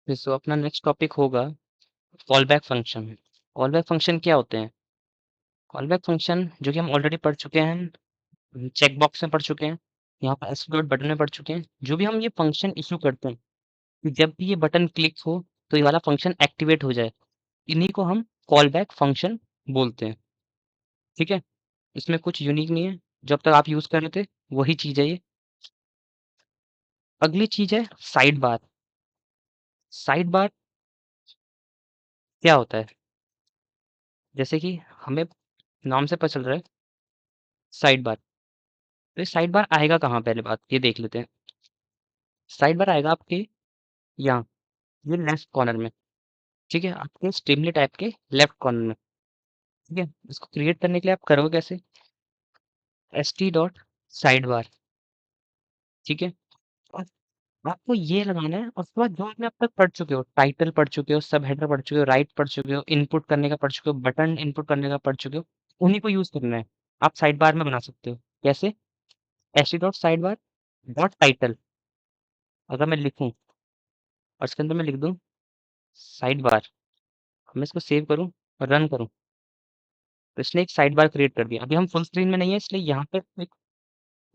सो अपना next topic होगा call back function. Call back function क्या होते हैं? कॉल बैक फंक्शन जो कि हम ऑलरेडी पढ़ चुके हैं, चेक बॉक्स में पढ़ चुके हैं, यहाँ पर एस डॉट बटन में पढ़ चुके हैं। जो भी हम ये फंक्शन इशू करते हैं कि जब भी ये बटन क्लिक हो तो ये वाला फंक्शन एक्टिवेट हो जाए, इन्हीं को हम कॉल बैक फंक्शन बोलते हैं। ठीक है, इसमें कुछ यूनिक नहीं है, जब तक आप यूज कर रहे थे वही चीज है ये। अगली चीज है साइड बार। साइड बार क्या होता है? जैसे कि हमें नाम से पता चल रहा है साइड बार। तो ये साइड बार आएगा कहाँ, पहले बात ये देख लेते हैं। साइड बार आएगा आपके यहाँ, ये लेफ्ट कॉर्नर में। ठीक है, आपके स्ट्रीमली टाइप के लेफ्ट कॉर्नर में। ठीक है, इसको क्रिएट करने के लिए आप करोगे कैसे? S T dot side bar. ठीक है, और आपको ये लगाना है, और उसके बाद जो आपने अब तक पढ़ चुके हो, टाइटल पढ़ चुके हो, सब हेडर पढ़ चुके हो, राइट पढ़ चुके हो, इनपुट करने का पढ़ चुके हो, बटन इनपुट करने का पढ़ चुके हो, उन्हीं को यूज करना है। आप साइड बार में बना सकते हो कैसे? S T dot side bar dot title. अगर मैं लिखूं और इसके अंदर मैं लिख दूं साइड बार, मैं इसको सेव करूं और रन करूं, तो इसने एक साइड बार क्रिएट कर दिया। अभी हम फुल स्क्रीन में नहीं है, इसलिए यहाँ पे एक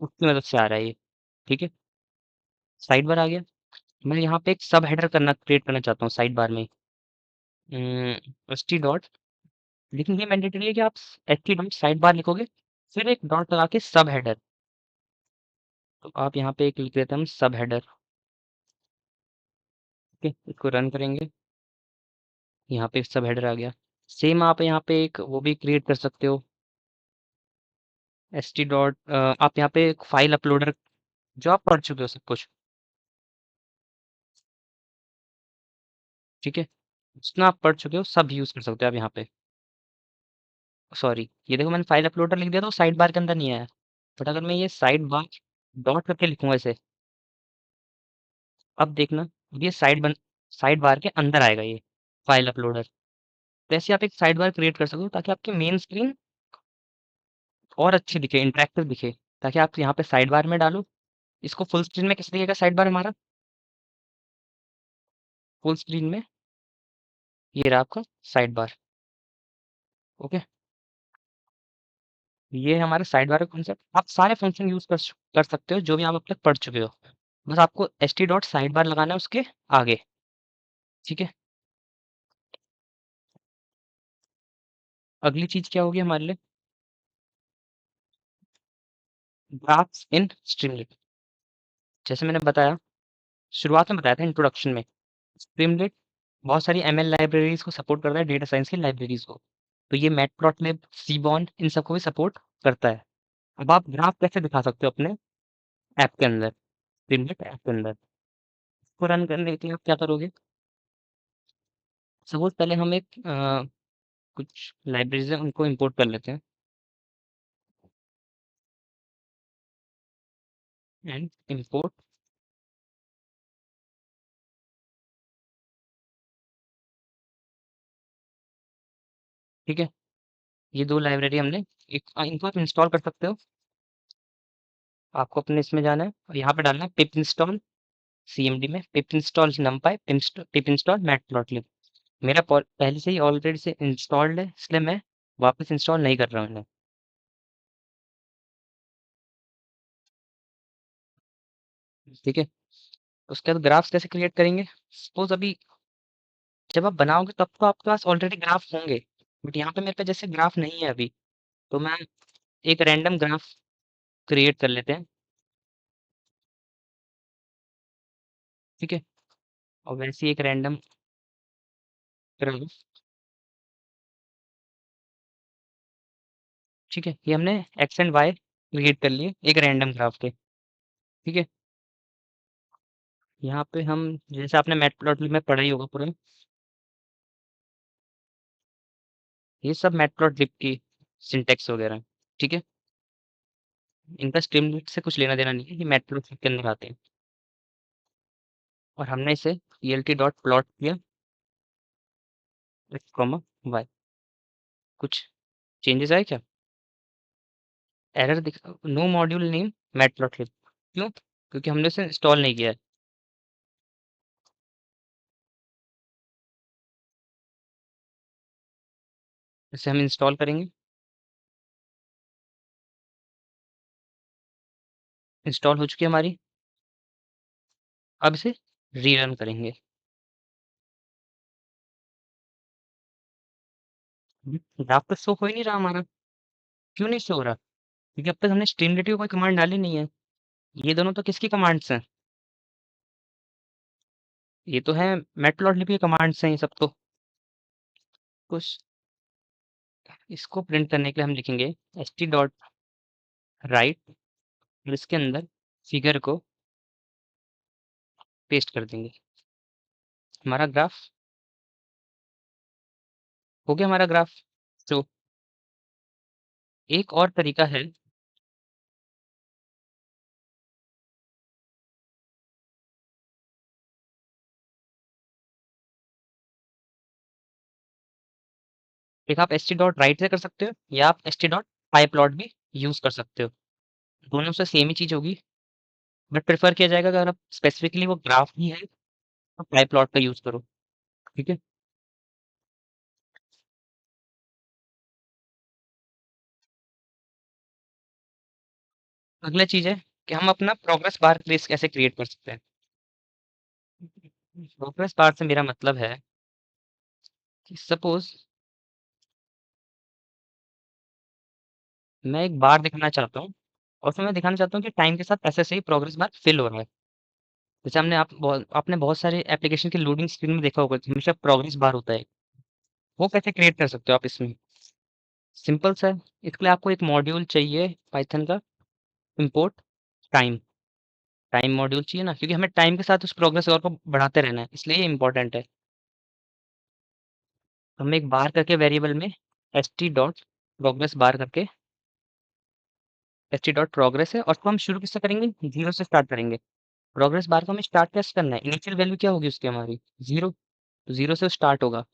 उसकी मदद से आ रहा है ये। ठीक है, साइड बार आ गया। मैं यहाँ पे एक सब हेडर करना क्रिएट करना चाहता हूँ साइड बार में। एस टी डॉट, लेकिन ये मैंडेटरी है कि आप S T dot side bar लिखोगे, फिर एक डॉट लगा के सब हेडर। तो आप यहाँ पे एक लिख देते हैं हम सब हेडर। ठीक है, इसको रन करेंगे, यहाँ पे सब हेडर आ गया। सेम आप यहाँ पे एक वो भी क्रिएट कर सकते हो, एस टी डॉट, आप यहाँ पे एक फाइल अपलोडर, जो आप पढ़ चुके हो सब कुछ। ठीक है, जितना आप पढ़ चुके हो सब यूज़ कर सकते हो आप यहाँ पे। सॉरी, ये देखो मैंने फाइल अपलोडर लिख दिया तो साइड बार के अंदर नहीं आया। बट अगर मैं ये साइड बार डॉट करके लिखूंगा इसे, अब देखना, ये साइड बार के अंदर आएगा ये फाइल अपलोडर। तो ऐसे आप एक साइड बार क्रिएट कर सकते हो ताकि आपकी मेन स्क्रीन और अच्छी दिखे, इंटरेक्टिव दिखे। ताकि आप यहाँ पे साइड बार में डालो, इसको फुल स्क्रीन में किस दिखेगा साइड बार हमारा? फुल स्क्रीन में ये रहा आपका साइड बार। ओके, ये है हमारे साइड बार का कॉन्सेप्ट। आप सारे फंक्शन यूज कर सकते हो जो भी आप अब तक पढ़ चुके हो। बस आपको S T dot side bar लगाना है उसके आगे। ठीक है, अगली चीज क्या होगी हमारे लिए? ग्राफ्स इन स्ट्रीमलेट। जैसे मैंने बताया, शुरुआत में बताया था इंट्रोडक्शन में, स्ट्रीमलेट बहुत सारी एमएल लाइब्रेरीज को सपोर्ट करता है, डेटा साइंस की लाइब्रेरीज को। तो ये मैटप्लॉटलिब, सीबॉन, इन सबको भी सपोर्ट करता है। अब आप ग्राफ कैसे दिखा सकते हो अपने ऐप के अंदर, स्ट्रीमलेट ऐप के अंदर? इसको रन करने के लिए आप क्या करोगे? सपोज पहले हम एक कुछ लाइब्रेरीज है उनको इंपोर्ट कर लेते हैं, एंड इंपोर्ट। ठीक है, ये दो लाइब्रेरी हमने, एक इनको आप इंस्टॉल कर सकते हो। आपको अपने इसमें जाना है और यहाँ पे डालना है पिप इंस्टॉल सीएमडी में, पिप इंस्टॉल numpy, पिप इंस्टॉल मैटप्लॉटलिब। मेरा पहले से ही ऑलरेडी से इंस्टॉल्ड है, इसलिए मैं वापस इंस्टॉल नहीं कर रहा हूँ इन्हें। ठीक है, उसके बाद ग्राफ्स कैसे क्रिएट करेंगे? सपोज अभी जब आप बनाओगे तब तो आपके पास ऑलरेडी ग्राफ होंगे, बट यहाँ पे मेरे पे जैसे ग्राफ नहीं है अभी, तो मैं एक रैंडम ग्राफ क्रिएट कर लेते हैं। ठीक है, और वैसे ही एक रैंडम ग्राफ। ठीक है, ये हमने एक्स एंड वाई क्रिएट कर लिए एक रैंडम ग्राफ के। ठीक है, यहाँ पे हम, जैसे आपने मैटप्लॉटलिब में पढ़ा ही होगा पूरा, ये सब मैटप्लॉटलिब की सिंटेक्स वगैरह है। ठीक है, इनका स्ट्रीमलीट से कुछ लेना देना नहीं है, ये मैटप्लॉटलिब के अंदर आते हैं। और हमने इसे ईएलटी डॉट प्लॉट किया, एक्स कॉमा वाई। कुछ चेंजेस आए क्या? एरर दिख, नो मॉड्यूल नेम मैटप्लॉटलिब। क्यों? क्योंकि हमने इसे इंस्टॉल नहीं किया है। इसे हम इंस्टॉल करेंगे। इंस्टॉल हो चुकी है हमारी। अब इसे रीरन करेंगे। ग्राफ तो शो हो ही नहीं रहा हमारा। क्यों नहीं शो हो रहा? क्योंकि अब तक हमने स्ट्रीमलीटी को कोई कमांड डाली नहीं है। ये दोनों तो किसकी कमांड्स हैं? ये तो है मैटप्लॉटलिब की कमांड्स हैं ये सब तो। कुछ इसको प्रिंट करने के लिए हम लिखेंगे st डॉट राइट और इसके अंदर फिगर को पेस्ट कर देंगे। हमारा ग्राफ हो गया। हमारा ग्राफ तो एक और तरीका है। एक आप st डॉट राइट से कर सकते हो या आप st डॉट pyplot भी यूज कर सकते हो। दोनों से सेम ही चीज होगी, बट प्रेफर किया जाएगा अगर आप स्पेसिफिकली वो ग्राफ ही है तो pyplot का यूज करो। ठीक है। अगला चीज है कि हम अपना प्रोग्रेस बार प्लेस कैसे क्रिएट कर सकते हैं। प्रोग्रेस बार से मेरा मतलब है कि सपोज मैं एक बार दिखाना चाहता हूँ और फिर मैं दिखाना चाहता हूँ कि टाइम के साथ ऐसे ऐसे ही प्रोग्रेस बार फिल हो रहा है। जैसे आपने बहुत सारे एप्लीकेशन की लोडिंग स्क्रीन में देखा होगा कि हमेशा प्रोग्रेस बार होता है। वो कैसे क्रिएट कर सकते हो आप इसमें? सिंपल सा है। इसके लिए आपको एक मॉड्यूल चाहिए पाइथन का, इंपोर्ट टाइम। टाइम मॉड्यूल चाहिए ना, क्योंकि हमें टाइम के साथ उस प्रोग्रेस बार को बढ़ाते रहना है, इसलिए ये इंपॉर्टेंट है। हम एक बार करके वेरिएबल में st डॉट प्रोग्रेस बार करके st डॉट प्रोग्रेस है और उसको हम शुरू किससे करेंगे? जीरो से स्टार्ट करेंगे। प्रोग्रेस बार को हमें स्टार्ट कैसे करना है? इनिशियल वैल्यू क्या होगी उसकी हमारी? जीरो। तो जीरो से स्टार्ट होगा।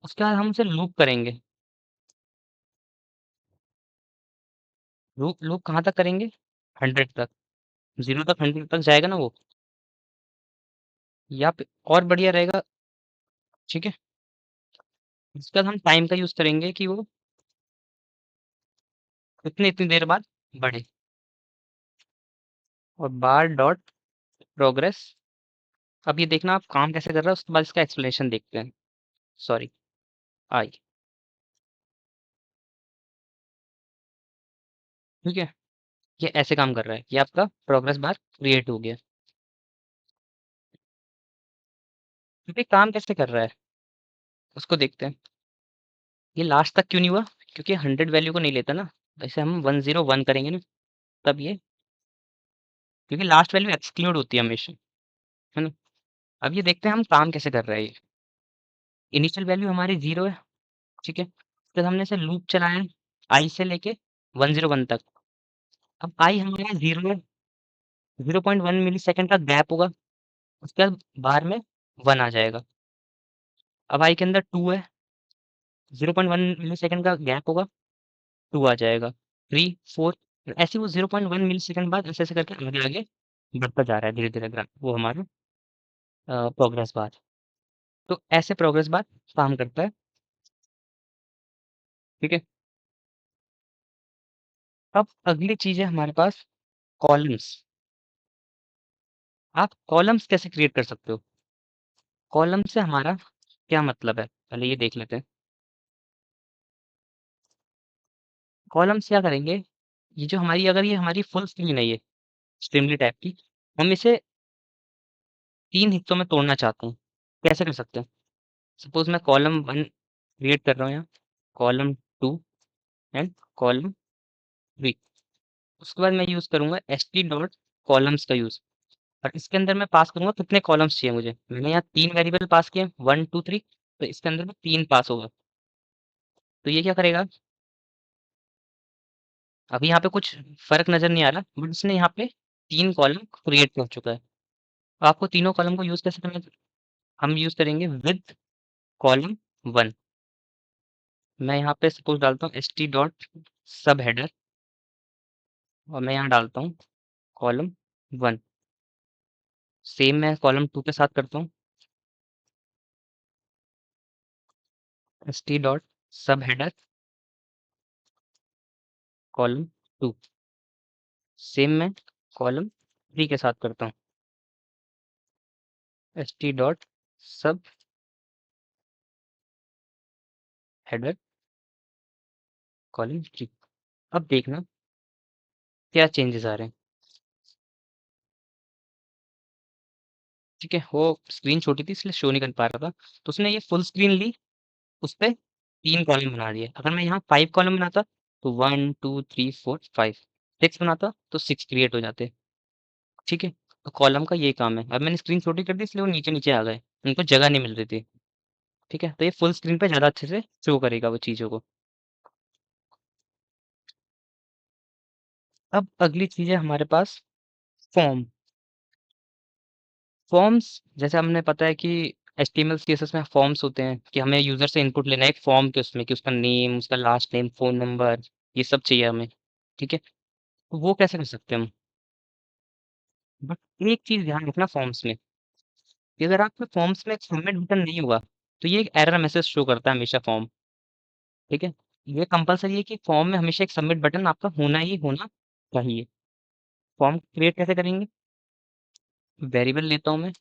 उसके बाद हम उसे लूप करेंगे। लूप लूप कहाँ तक करेंगे? 100 तक। जीरो तक 100 तक जाएगा ना वो, या और बढ़िया रहेगा। ठीक है। उसके बाद हम टाइम का यूज करेंगे कि वो इतनी इतनी देर बाद बढ़े। और बार डॉट प्रोग्रेस। अब ये देखना आप काम कैसे कर रहा है, उसके बाद इसका एक्सप्लेनेशन देखते हैं। सॉरी। आई। ठीक है। ये ऐसे काम कर रहा है, ये आपका प्रोग्रेस बार क्रिएट हो गया। क्योंकि काम कैसे कर रहा है उसको देखते हैं। ये लास्ट तक क्यों नहीं हुआ? क्योंकि 100 वैल्यू को नहीं लेता ना। ऐसे हम 101 करेंगे ना, तब ये, क्योंकि लास्ट वैल्यू एक्सक्लूड होती है हमेशा, है ना। अब ये देखते हैं हम काम कैसे कर रहा है ये। इनिशियल वैल्यू हमारी जीरो है। ठीक है। फिर हमने इसे लूप चलाया है आई से लेके 101 तक। अब आई हमारा जीरो है, 0.1 मिली सेकेंड का गैप होगा। उसके बाद बार में 1 आ जाएगा। अब आई के अंदर 2 है, 0.1 मिली सेकेंड का गैप होगा, 2 आ जाएगा। 3 4 ऐसे वो 0.1 मिली सेकेंड बाद ऐसे ऐसे करके आगे आगे बढ़ता जा रहा है धीरे धीरे ग्राफ, वो हमारा प्रोग्रेस बार। तो ऐसे प्रोग्रेस बार काम करता है। ठीक है। अब अगली चीज है हमारे पास कॉलम्स। आप कॉलम्स कैसे क्रिएट कर सकते हो? कॉलम से हमारा क्या मतलब है, पहले ये देख लेते हैं। कॉलम्स क्या करेंगे? ये जो हमारी, अगर ये हमारी फुल स्क्रीन है, ये स्ट्रीमली टाइप की, हम इसे 3 हिस्सों में तोड़ना चाहते हैं। कैसे कर सकते हैं? सपोज मैं कॉलम 1 क्रिएट कर रहा हूँ यहाँ, कॉलम 2 एंड कॉलम 3। उसके बाद मैं यूज़ करूँगा st डॉट कॉलम्स का यूज़। और इसके अंदर मैं पास करूँगा कितने कॉलम्स चाहिए मुझे। मैंने यहाँ 3 वेरिएबल पास किए, 1 2 3। तो इसके अंदर में 3 पास होगा। तो ये क्या करेगा? अभी यहाँ पे कुछ फ़र्क नज़र नहीं आ रहा, बट इसने यहाँ पे 3 कॉलम क्रिएट कर चुका है। आपको तीनों कॉलम को यूज़ कैसे करना है? हम यूज़ करेंगे विद कॉलम 1। मैं यहाँ पे सपोज डालता हूँ st डॉट सब हेडर और मैं यहाँ डालता हूँ कॉलम 1। सेम मैं कॉलम 2 के साथ करता हूँ। st डॉट सब हेडर कॉलम 2। सेम मैं कॉलम 3 के साथ करता हूँ। st डॉट सब हेडर कॉलम 3। अब देखना क्या चेंजेस आ रहे हैं। ठीक है, वो स्क्रीन छोटी थी इसलिए शो नहीं कर पा रहा था, तो उसने ये फुल स्क्रीन ली, उस पे 3 कॉलम बना दिए। अगर मैं यहाँ 5 कॉलम बनाता तो 1 2 3 4 5, 6 बनाता तो 6 क्रिएट हो जाते। ठीक है, तो कॉलम का ये काम है। अब मैंने स्क्रीन छोटी कर दी इसलिए वो नीचे-नीचे आ गए, उनको जगह नहीं मिल रही थी। ठीक है, तो ये फुल स्क्रीन पे ज़्यादा अच्छे से शो करेगा वो चीज़ों को। अब अगली चीज़ है हमारे पास फॉर्म। फॉर्म्स जैसे हमने पता है कि एचटीएमएल सीएसएस में फॉर्म्स होते हैं कि हमें यूजर से इनपुट लेना है एक फॉर्म के उसमें, कि उसका नेम, उसका लास्ट नेम, फोन नंबर, ये सब चाहिए हमें। ठीक है, तो वो कैसे कर सकते हैं हम। बट एक चीज ध्यान रखना फॉर्म्स में, कि अगर आपके फॉर्म्स में एक सबमिट बटन नहीं हुआ तो ये एक एरर मैसेज शो करता है हमेशा फॉर्म। ठीक है, ये कंपलसरी है कि फॉर्म में हमेशा एक सबमिट बटन आपका होना ही होना चाहिए। फॉर्म क्रिएट कैसे करेंगे। वेरिएबल लेता हूँ मैं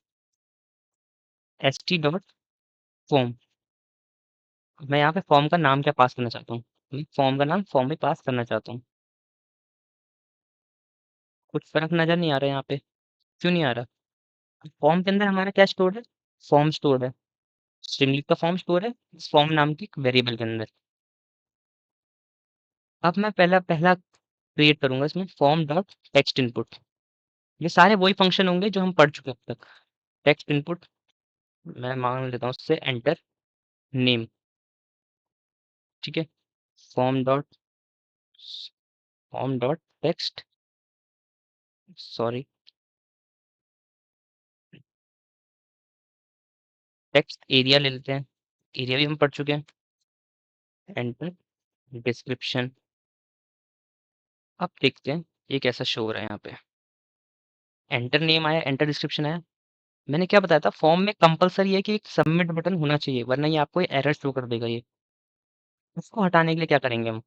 एस टी डॉट फॉर्म। मैं यहाँ पे फॉर्म का नाम क्या पास करना चाहता हूँ, मैं फॉर्म का नाम फॉर्म में पास करना चाहता हूँ। कुछ फ़र्क नज़र नहीं आ रहा है यहाँ पे, क्यों नहीं आ रहा? फॉर्म के अंदर हमारा क्या स्टोर है? फॉर्म स्टोर है, स्ट्रिंग का फॉर्म स्टोर है इस फॉर्म नाम की वेरिएबल के अंदर। अब मैं पहला पहला क्रिएट करूंगा इसमें फॉर्म डॉट टेक्स्ट इनपुट। ये सारे वही फंक्शन होंगे जो हम पढ़ चुके हैं अब तक। टेक्स्ट इनपुट, मैं मान लेता हूँ उससे एंटर नेम। ठीक है, form dot form dot text, sorry, text area ले लेते हैं, एरिया भी हम पढ़ चुके हैं। Enter description. अब देखते हैं ये कैसा शो हो रहा है यहाँ पे। एंटर नेम आया, एंटर डिस्क्रिप्शन आया। मैंने क्या बताया था, फॉर्म में कंपलसरी है कि एक सबमिट बटन होना चाहिए, वरना ये आपको एरर शो कर देगा ये। इसको हटाने के लिए क्या करेंगे हम,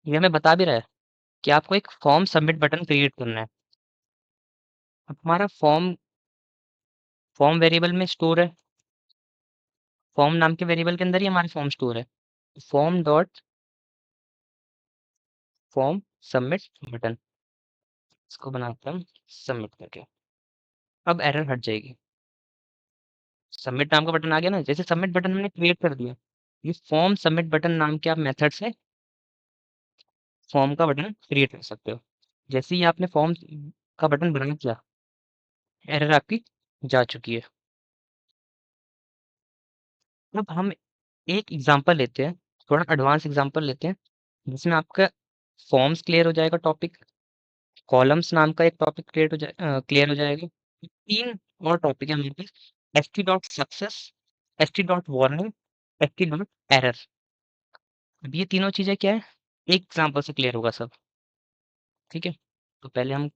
ये हमें बता भी रहा है कि आपको एक फॉर्म सबमिट बटन क्रिएट करना है। अब हमारा फॉर्म फॉर्म वेरिएबल में स्टोर है, फॉर्म नाम के वेरिएबल के अंदर ही हमारे फॉर्म स्टोर है। Form dot form submit button, इसको बनाता हूँ सबमिट करके। अब एरर हट जाएगी। सबमिट नाम का बटन आ गया ना, जैसे सबमिट बटन हमने क्रिएट कर दिया, ये फॉर्म सबमिट बटन नाम के आप मेथड से फॉर्म का बटन क्रिएट कर सकते हो। जैसे ही आपने फॉर्म का बटन बना दिया, एरर आपकी जा चुकी है। अब हम एक एग्जांपल लेते हैं, थोड़ा एडवांस एग्जांपल लेते हैं, जिसमें आपका फॉर्म्स क्लियर हो जाएगा टॉपिक, कॉलम्स नाम का एक टॉपिक क्लियर हो जाएगा। 3 और टॉपिक है हमारे पास, ST dot success, ST dot warning, ST dot error. अब ये तीनों चीज़ें क्या है, एक एग्जांपल से क्लियर होगा सब। ठीक है, तो पहले हम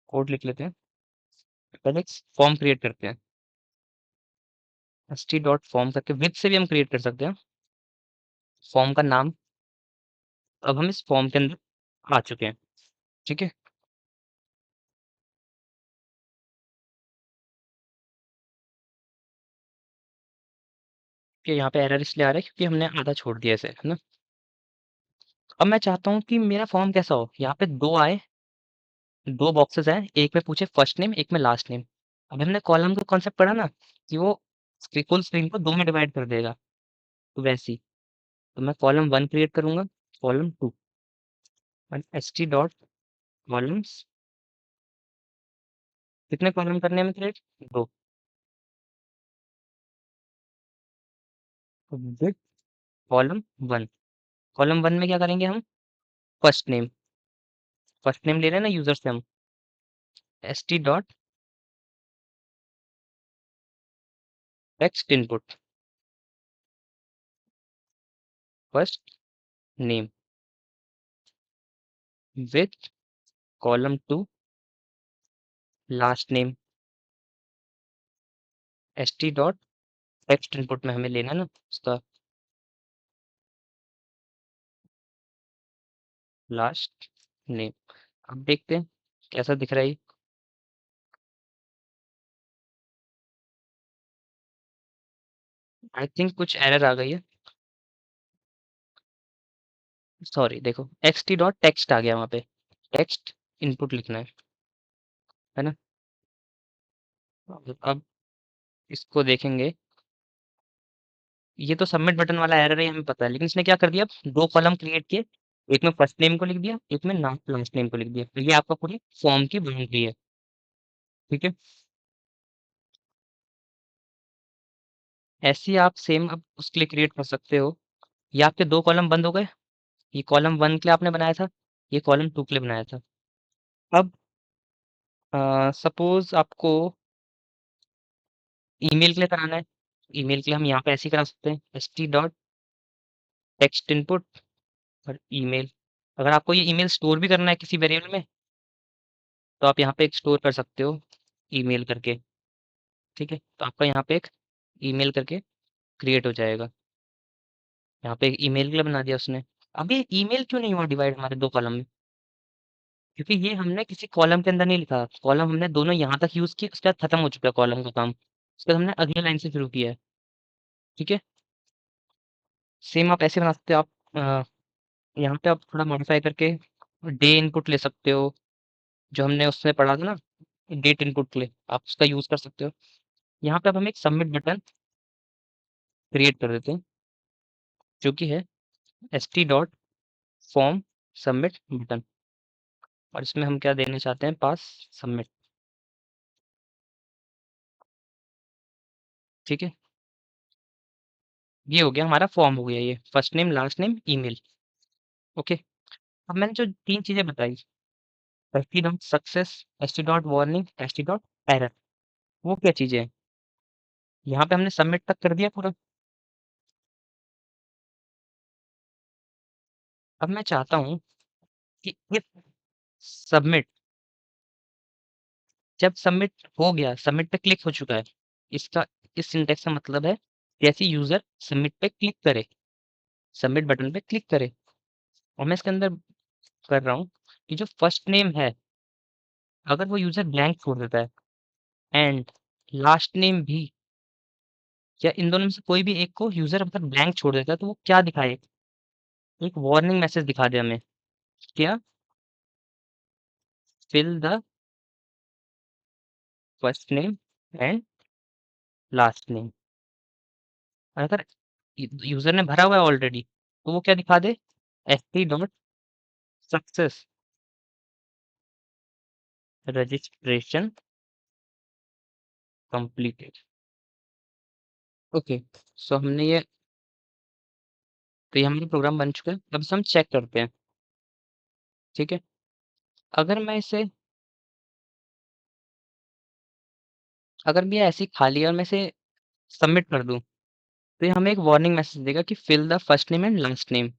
कोड लिख लेते हैं, पहले एक फॉर्म क्रिएट करते हैं, एसटी डॉट फॉर्म करके विथ से भी हम क्रिएट कर सकते हैं फॉर्म का नाम। अब हम इस फॉर्म के अंदर आ चुके हैं। ठीक है, कि यहाँ पे एरर इसलिए आ रहा है क्योंकि हमने आधा छोड़ दिया इसे, है ना। अब मैं चाहता हूँ कि मेरा फॉर्म कैसा हो, यहाँ पे 2 आए, 2 बॉक्सेस हैं, एक में पूछे फर्स्ट नेम, एक में लास्ट नेम। अभी हमने कॉलम का कॉन्सेप्ट पढ़ा ना, कि वो फुल स्क्रीन को 2 में डिवाइड कर देगा, तो वैसे ही। तो मैं कॉलम 1 क्रिएट करूंगा, column 2, S T dot columns, कितने कॉलम करने में क्रिएट, 2, विद कॉलम 1। कॉलम 1 में क्या करेंगे हम, फर्स्ट नेम, फर्स्ट नेम ले रहे हैं ना यूजर से हम, S T dot text input, first name, with column 2 last name, S T dot text input में हमें लेना है ना उसका लास्ट नेम। अब देखते हैं कैसा दिख रहा है ये। आई थिंक कुछ एरर आ गई है। सॉरी, देखो xt डॉट टेक्स्ट आ गया वहाँ पे। टेक्स्ट इनपुट लिखना है ना। अब इसको देखेंगे। ये तो सबमिट बटन वाला एरर है हमें पता है, लेकिन इसने क्या कर दिया, दो कॉलम क्रिएट किए। एक में फर्स्ट नेम को लिख दिया, एक में लास्ट नेम को लिख दिया, तो ये आपका पूरी फॉर्म की बाउंड्री है। ठीक है, ऐसे ही आप सेम अब उसके लिए क्रिएट कर सकते हो। ये आपके दो कॉलम बंद हो गए। ये कॉलम वन के लिए आपने बनाया था, ये कॉलम टू के लिए बनाया था। अब सपोज आपको ईमेल के लिए कराना है। ईमेल के लिए हम यहाँ पे ऐसे ही करा सकते हैं, st डॉट टेक्स्ट इनपुट और ईमेल। अगर आपको ये ईमेल स्टोर भी करना है किसी वेरिएबल में, तो आप यहाँ पे एक स्टोर कर सकते हो ईमेल करके। ठीक है, तो आपका यहाँ पे एक ईमेल करके क्रिएट हो जाएगा। यहाँ पे एक ईमेल के लिए बना दिया उसने। अब ये ईमेल क्यों नहीं हुआ डिवाइड हमारे दो कॉलम में, क्योंकि ये हमने किसी कॉलम के अंदर नहीं लिखा। कॉलम हमने दोनों यहाँ तक यूज किए, उसके बाद खत्म हो चुका है कॉलम का काम। उसके बाद हमने अगले लाइन से शुरू किया है। ठीक है, सेम आप ऐसे बना सकते हो। आप यहाँ पे आप थोड़ा मॉडिफाई करके डे इनपुट ले सकते हो, जो हमने उसमें पढ़ा था ना, डेट इनपुट के लिए आप उसका यूज कर सकते हो। यहाँ पे अब हम एक सबमिट बटन क्रिएट कर देते हैं, जो कि है st dot form submit button. और इसमें हम क्या देना चाहते हैं, पास सबमिट। ठीक है, ये हो गया हमारा फॉर्म, हो गया ये first name last name email. Okay, अब मैंने जो तीन चीजें बताई, st dot success, st dot warning, st dot error, वो क्या चीजें हैं। यहाँ पे हमने सबमिट तक कर दिया पूरा। अब मैं चाहता हूँ कि इफ सबमिट, जब सबमिट हो गया, सबमिट पे क्लिक हो चुका है, इसका इस सिंटेक्स का मतलब है जैसे यूजर सबमिट पे क्लिक करे, सबमिट बटन पे क्लिक करे, और मैं इसके अंदर कर रहा हूँ कि जो फर्स्ट नेम है, अगर वो यूजर ब्लैंक छोड़ देता है, एंड लास्ट नेम भी, या इन दोनों में से कोई भी एक को यूजर अगर ब्लैंक छोड़ देता है, तो वो क्या दिखाए, एक वार्निंग मैसेज दिखा दे हमें। क्या, fill the first name and last name. अगर यूजर ने भरा हुआ है ऑलरेडी, तो वो क्या दिखा दे, st dot success registration completed. Okay, so हमने ये, तो ये हमारा प्रोग्राम बन चुका है। अब इसे हम चेक करते हैं। ठीक है, अगर मैं इसे, अगर मैं ऐसे ही खाली है और मैं इसे सबमिट कर दूं, तो ये हमें एक वार्निंग मैसेज देगा कि fill the first name and last name.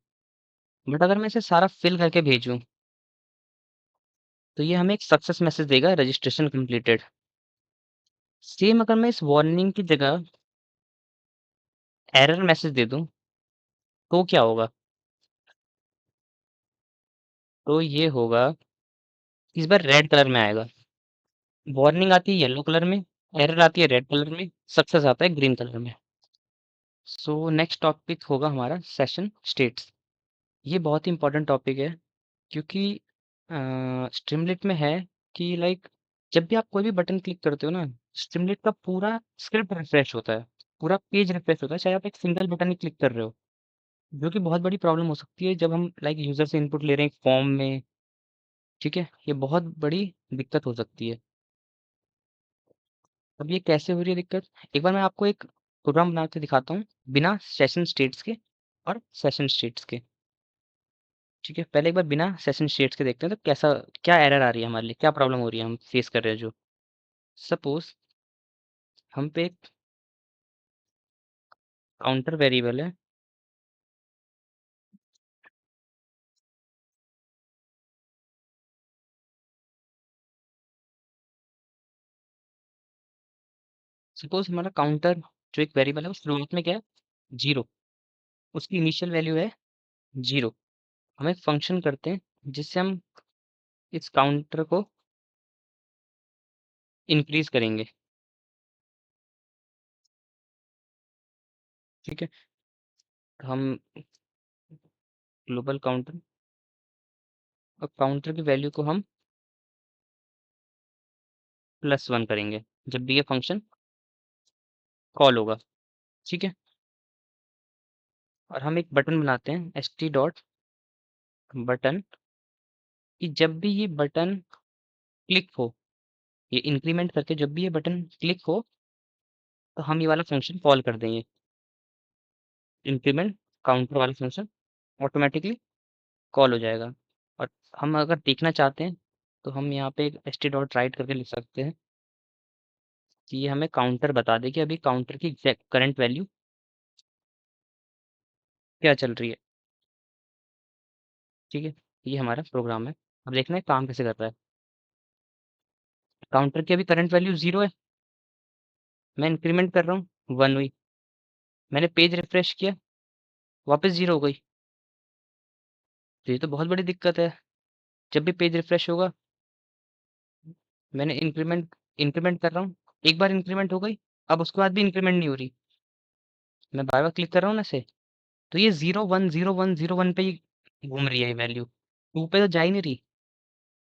But अगर मैं इसे सारा फिल करके भेजूं, तो ये हमें एक सक्सेस मैसेज देगा, रजिस्ट्रेशन कंप्लीटेड। सेम अगर मैं इस वार्निंग की जगह एरर मैसेज दे दूं, तो क्या होगा, तो ये होगा, इस बार रेड कलर में आएगा। वार्निंग आती है येलो कलर में, एरर आती है रेड कलर में, सक्सेस आता है ग्रीन कलर में। सो नेक्स्ट टॉपिक होगा हमारा सेशन स्टेट्स। ये बहुत ही इंपॉर्टेंट टॉपिक है, क्योंकि स्ट्रीमलीट में है कि लाइक, जब भी आप कोई भी बटन क्लिक करते हो ना, स्ट्रीमलीट का पूरा स्क्रिप्ट रिफ्रेश होता है, पूरा पेज रिफ्रेश होता है, चाहे आप एक सिंगल बटन ही क्लिक कर रहे हो। जो कि बहुत बड़ी प्रॉब्लम हो सकती है जब हम लाइक यूजर से इनपुट ले रहे हैं फॉर्म में। ठीक है, ये बहुत बड़ी दिक्कत हो सकती है। अब ये कैसे हो रही है दिक्कत, एक बार मैं आपको एक प्रोग्राम बना के दिखाता हूँ, बिना सेशन स्टेट्स के और सेशन स्टेट्स के। ठीक है, पहले एक बार बिना सेशन स्टेट्स के देखते हैं, तो कैसा, क्या एरर आ रही है हमारे लिए, क्या प्रॉब्लम हो रही है हम फेस कर रहे हैं। जो सपोज हम पे एक काउंटर वेरिएबल है, सपोज हमारा काउंटर जो एक वेरिएबल है वो शुरुआत में क्या है, 0, उसकी इनिशियल वैल्यू है 0। हम एक फंक्शन करते हैं जिससे हम इस काउंटर को इंक्रीज करेंगे, ठीक है। तो हम ग्लोबल काउंटर और काउंटर की वैल्यू को हम +1 करेंगे जब भी ये फंक्शन कॉल होगा, ठीक है। और हम एक बटन बनाते हैं st डॉट बटन, कि जब भी ये बटन क्लिक हो, ये इंक्रीमेंट करके जब भी ये बटन क्लिक हो, तो हम ये वाला फंक्शन कॉल कर देंगे, इंक्रीमेंट काउंटर वाला फंक्शन ऑटोमेटिकली कॉल हो जाएगा। और हम अगर देखना चाहते हैं तो हम यहाँ पे एक st डॉट राइट करके लिख सकते हैं कि ये हमें काउंटर बता दे कि अभी काउंटर की एग्जैक्ट करंट वैल्यू क्या चल रही है, ठीक है। ये हमारा प्रोग्राम है। अब देखना है काम कैसे कर रहा है। काउंटर की अभी करंट वैल्यू 0 है, मैं इंक्रीमेंट कर रहा हूँ 1 हुई, मैंने पेज रिफ्रेश किया वापस 0 हो गई। तो ये तो बहुत बड़ी दिक्कत है। जब भी पेज रिफ्रेश होगा, मैंने इंक्रीमेंट इंक्रीमेंट कर रहा हूँ, एक बार इंक्रीमेंट हो गई, अब उसके बाद भी इंक्रीमेंट नहीं हो रही। मैं बार बार क्लिक कर रहा हूँ ना इसे, तो ये 0 1 0 1 0 1 पे ही घूम रही है ये वैल्यू, 2 पे तो जा ही नहीं रही।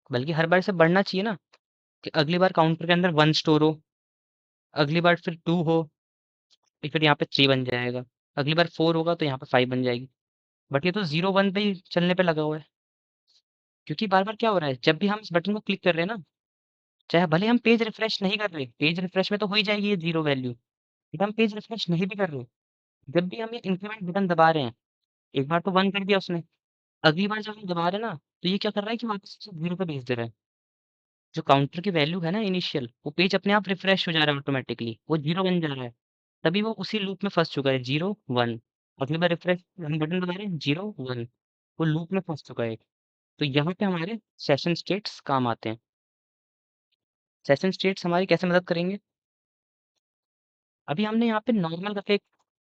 बल्कि हर बार से बढ़ना चाहिए ना, कि अगली बार काउंटर के अंदर 1 स्टोर हो, अगली बार फिर 2 हो, फिर यहाँ पे 3 बन जाएगा, अगली बार 4 होगा तो यहाँ पे 5 बन जाएगी। बट ये तो 0 1 पे ही चलने पे लगा हुआ है। क्योंकि बार बार क्या हो रहा है, जब भी हम इस बटन को क्लिक कर रहे हैं ना, चाहे भले हम पेज रिफ्रेश नहीं कर रहे, पेज रिफ्रेश में तो हो ही जाएगी ये 0 वैल्यू, बट हम पेज रिफ्रेश नहीं भी कर रहे, जब भी हम ये इंक्रीमेंट बटन दबा रहे हैं, एक बार तो 1 कर दिया उसने, अगली बार जब हम दबा रहे हैं ना, तो ये क्या कर रहा है कि वापस से 0 पे भेज दे रहा है। जो काउंटर की वैल्यू है ना इनिशियल, वो पेज अपने आप रिफ्रेश हो जा रहा है ऑटोमेटिकली, वो 0 बन जा रहा है। तभी वो उसी लूप में फँस चुका है 0 1, अगली बार रिफ्रेश हम बटन दबा रहे हैं 0 1, वो लूप में फँस चुका है। तो यहाँ पे हमारे सेशन स्टेट्स काम आते हैं। सेशन स्टेट्स हमारी कैसे मदद करेंगे? अभी हमने यहाँ पे नॉर्मल करके एक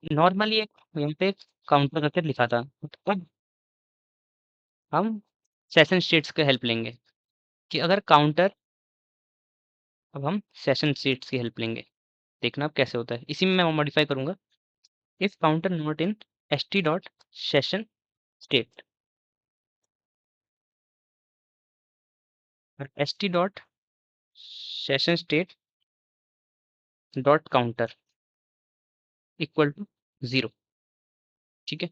नॉर्मली एक यहाँ पे एक काउंटर करके लिखा था। तो अब हम सेशन स्टेट्स की हेल्प लेंगे, कि अगर काउंटर, अब हम सेशन स्टेट्स की हेल्प लेंगे। देखना अब कैसे होता है। इसी में मैं मॉडिफाई करूँगा, if counter not in st dot session state, और st dot session state dot counter equal to 0, ठीक है।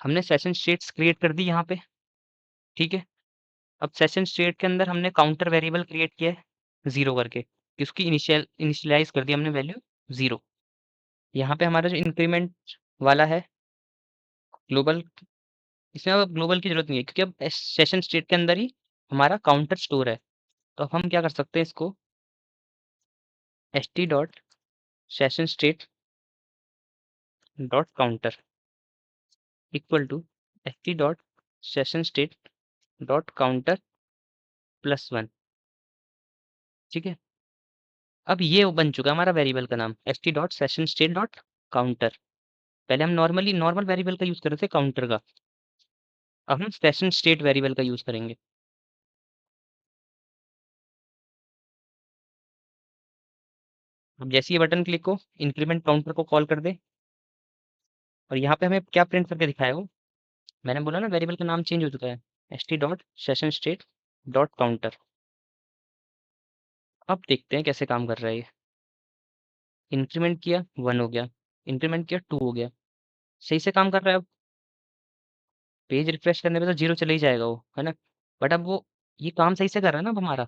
हमने सेशन स्टेट्स क्रिएट कर दी यहाँ पे, ठीक है। अब सेशन स्टेट के अंदर हमने काउंटर वेरिएबल क्रिएट किया है 0 करके, कि उसकी इनिशियलाइज कर दी हमने वैल्यू 0। यहाँ पे हमारा जो इंक्रीमेंट वाला है ग्लोबल, इसमें अब ग्लोबल की जरूरत नहीं है, क्योंकि अब सेशन स्टेट के अंदर ही हमारा काउंटर स्टोर है। तो अब हम क्या कर सकते हैं, इसको st dot session state dot counter equal to st dot session state dot counter +1, ठीक है। अब ये बन चुका है हमारा वेरिएबल का नाम st dot session state dot counter. पहले हम नॉर्मली नॉर्मल वेरिएबल का यूज कर रहे थे काउंटर का, अब हम सेशन स्टेट वेरिएबल का यूज करेंगे। अब जैसे ये बटन क्लिक हो, इंक्रीमेंट काउंटर को कॉल कर दे, और यहाँ पे हमें क्या प्रिंट करके दिखाया हो, मैंने बोला ना वेरिएबल का नाम चेंज हो चुका है, st dot session state dot counter. अब देखते हैं कैसे काम कर रहा है ये। इंक्रीमेंट किया 1 हो गया, इंक्रीमेंट किया 2 हो गया, सही से काम कर रहा है। अब पेज रिफ्रेश करने पे तो 0 चले ही जाएगा वो, है ना। बट अब वो ये काम सही से कर रहा है ना अब हमारा।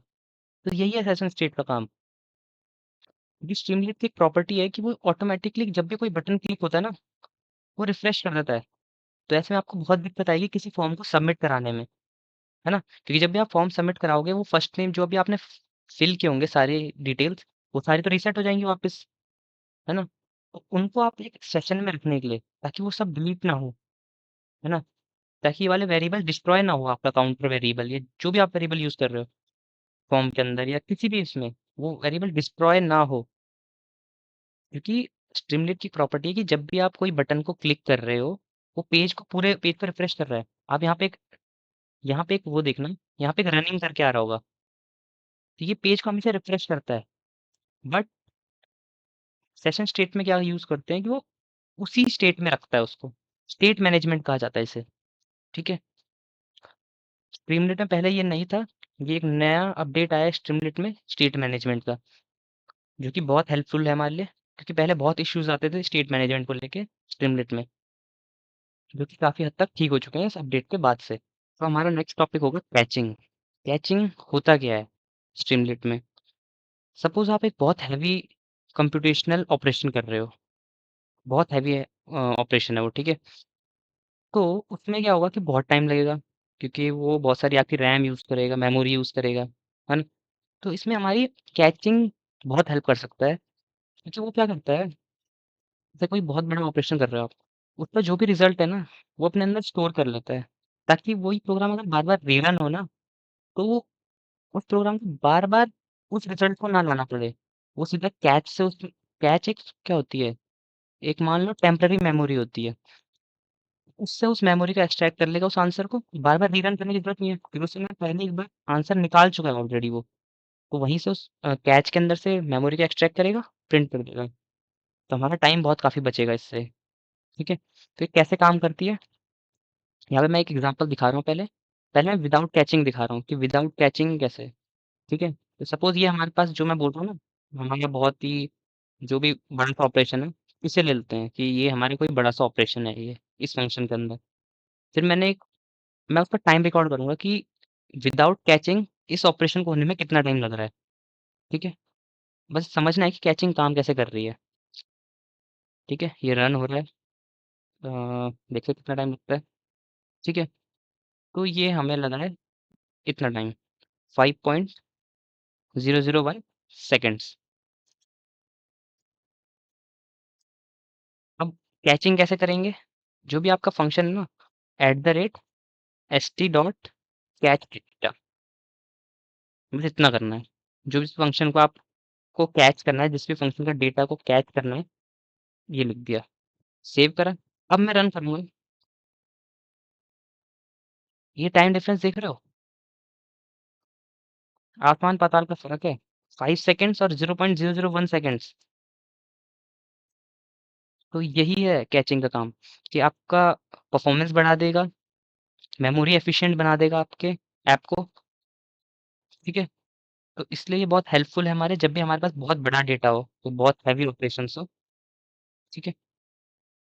तो यही है सेशन स्टेट का काम। ये स्ट्रीमलीट की एक प्रॉपर्टी है कि वो ऑटोमेटिकली जब भी कोई बटन क्लिक होता है ना, वो रिफ्रेश कर देता है। तो ऐसे में आपको बहुत दिक्कत आएगी किसी फॉर्म को सबमिट कराने में, है ना। क्योंकि जब भी आप फॉर्म सबमिट कराओगे, वो फर्स्ट नेम जो भी आपने फिल किए होंगे सारे डिटेल्स, वो सारी तो रीसेट हो जाएंगी वापस, है ना। तो उनको आप एक सेशन में रखने के लिए, ताकि वो सब डिलीट ना हो, है ना, ताकि ये वाले वेरिएबल डिस्ट्रॉय ना हो, आपका काउंटर वेरिएबल, ये जो भी आप वेरिएबल यूज कर रहे हो फॉर्म के अंदर या किसी भी इसमें, वो वेरिएबल डिस्ट्रॉय ना हो। क्योंकि स्ट्रीमलीट की प्रॉपर्टी है कि जब भी आप कोई बटन को क्लिक कर रहे हो, वो पेज को पूरे पेज पे रिफ्रेश कर रहा है। आप यहाँ पे एक वो देखना, यहाँ पे एक रनिंग करके आ रहा होगा, तो ये पेज को हमेशा रिफ्रेश करता है। बट सेशन स्टेट में क्या यूज़ करते हैं कि वो उसी स्टेट में रखता है उसको। स्टेट मैनेजमेंट कहा जाता है इसे, ठीक है? स्ट्रीमलीट में पहले ये नहीं था, ये एक नया अपडेट आया है स्ट्रीमलीट में स्टेट मैनेजमेंट का, जो कि बहुत हेल्पफुल है हमारे लिए, क्योंकि पहले बहुत इश्यूज़ आते थे स्टेट मैनेजमेंट को लेके स्ट्रीमलीट में, जो कि काफ़ी हद तक ठीक हो चुके हैं इस अपडेट के बाद से। तो हमारा नेक्स्ट टॉपिक होगा कैचिंग। कैचिंग होता क्या है स्ट्रीमलीट में? सपोज़ आप एक बहुत हेवी कंप्यूटेशनल ऑपरेशन कर रहे हो, बहुत हेवी ऑपरेशन है वो, ठीक है? तो उसमें क्या होगा कि बहुत टाइम लगेगा, क्योंकि वो बहुत सारी आपकी रैम यूज़ करेगा, मेमोरी यूज़ करेगा, है ना? तो इसमें हमारी कैचिंग बहुत हेल्प कर सकता है, क्योंकि वो क्या करता है, जैसे कोई बहुत बड़ा ऑपरेशन कर रहे हो आप, उसका जो भी रिज़ल्ट है ना, वो अपने अंदर स्टोर कर लेता है, ताकि वही प्रोग्राम अगर बार-बार रीरन हो ना, तो वो उस प्रोग्राम को बार-बार उस रिज़ल्ट को ना लाना पड़े। वो सीधा कैच से उस कैच एक क्या होती है, एक मान लो टेम्परेरी मेमोरी होती है। उससे उस मेमोरी को एक्सट्रैक्ट कर लेगा उस आंसर को, बार-बार रीरन करने की ज़रूरत नहीं है, क्योंकि उससे मैं पहले एक बार आंसर निकाल चुका है ऑलरेडी वो। तो वहीं से उस कैच के अंदर से मेमोरी को एक्सट्रैक्ट करेगा, प्रिंट कर देगा। तो हमारा टाइम बहुत काफ़ी बचेगा इससे, ठीक है? तो ये कैसे काम करती है? यहाँ पे मैं एक एग्ज़ाम्पल दिखा रहा हूँ पहले। पहले मैं विदाउट कैचिंग दिखा रहा हूँ कि विदाउट कैचिंग कैसे, ठीक है? तो सपोज़ ये हमारे पास जो मैं बोल रहा हूँ ना, हमारा बहुत ही जो भी बड़ा-सा ऑपरेशन है, इसे ले लेते हैं कि ये हमारे कोई बड़ा-सा ऑपरेशन है ये, इस फंक्शन के अंदर। फिर मैं उसका टाइम रिकॉर्ड करूँगा कि विदाउट कैचिंग इस ऑपरेशन को होने में कितना टाइम लग रहा है, ठीक है? बस समझना है कि कैचिंग काम कैसे कर रही है, ठीक है? ये रन हो रहा है, देखिए कितना टाइम लगता है, ठीक है? तो ये हमें लगा है इतना टाइम 5.001 सेकंड्स। अब कैचिंग कैसे करेंगे? जो भी आपका फंक्शन है ना, @st डॉट कैच डेटा, बस इतना करना है। जो भी फंक्शन को आपको कैच करना है, जिस भी फंक्शन का डेटा को कैच करना है, ये लिख दिया, सेव करा। अब मैं रन करूँगा, ये टाइम डिफरेंस देख रहे हो? आसमान पाताल का फ़र्क है। 5 सेकंड्स और 0.001 सेकंड्स। तो यही है कैचिंग का काम, कि आपका परफॉर्मेंस बढ़ा देगा, मेमोरी एफिशिएंट बना देगा आपके ऐप को, ठीक है? तो इसलिए ये बहुत हेल्पफुल है हमारे, जब भी हमारे पास बहुत बड़ा डेटा हो, तो बहुत हेवी ऑपरेशंस हो, ठीक है?